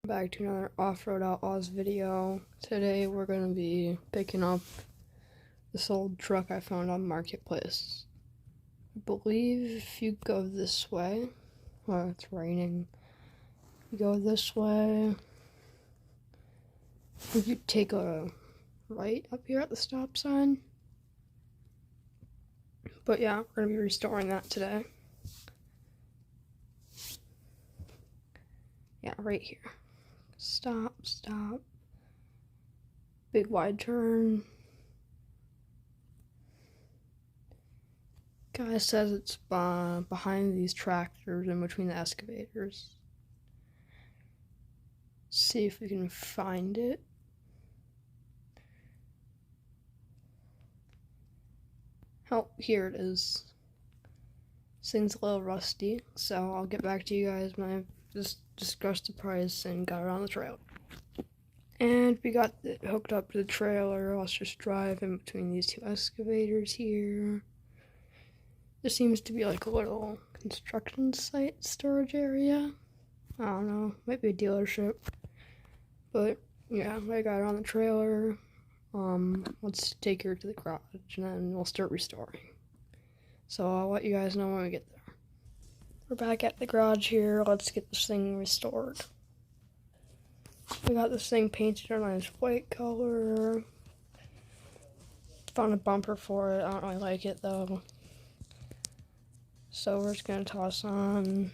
Back to another Off-Road Outlaws video. Today we're going to be picking up this old truck I found on Marketplace. I believe if you go this way, well, it's raining, you go this way, if you take a right up here at the stop sign. But yeah, we're going to be restoring that today. Yeah, right here. Stop. Big wide turn. Guy says it's behind these tractors in between the excavators. See if we can find it. Oh, here it is. This thing's a little rusty, so I'll get back to you guys when I've just discussed the price and got it on the trailer. And we got it hooked up to the trailer. Let's just drive in between these two excavators here. There seems to be like a little construction site storage area. I don't know, might be a dealership. But yeah, I got it on the trailer. Let's take her to the garage and then we'll start restoring. So I'll let you guys know when we get there. We're back at the garage here. Let's get this thing restored. I got this thing painted a nice white color. Found a bumper for it. I don't really like it though. So we're just gonna toss on.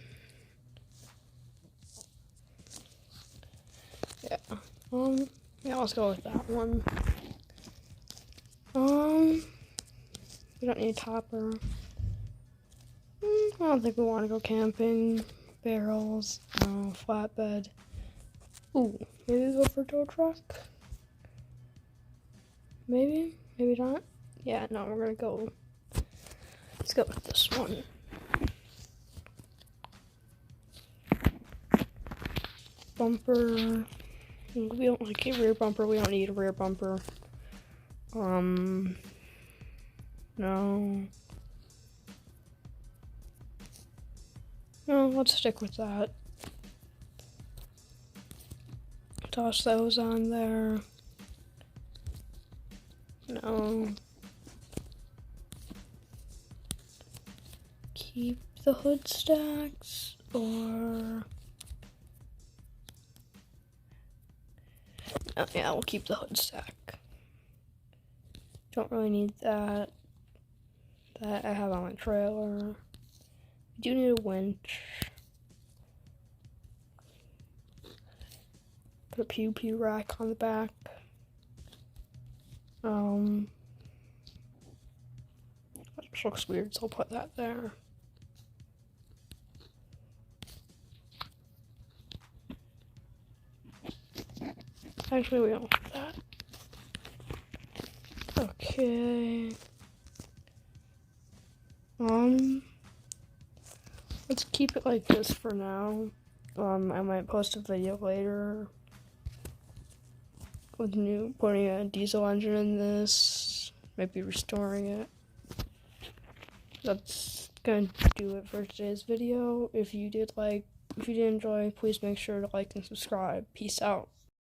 Yeah, let's go with that one. We don't need a topper. I don't think we want to go camping. Barrels, no, flatbed. Ooh, maybe we go for a tow truck? Maybe not. Yeah, no, we're gonna go. Let's go with this one. Bumper. We don't like a rear bumper. We don't need a rear bumper. No. No, let's stick with that. Toss those on there. No. Keep the hood stacks, or... Oh, yeah, we'll keep the hood stack. Don't really need that. That I have on my trailer. We do need a winch. Put a pew rack on the back. That just looks weird, so I'll put that there. Actually, we don't want that. Okay. Let's keep it like this for now. I might post a video later with putting a diesel engine in this, maybe restoring it. That's gonna do it for today's video. If you did enjoy, please make sure to like and subscribe. Peace out.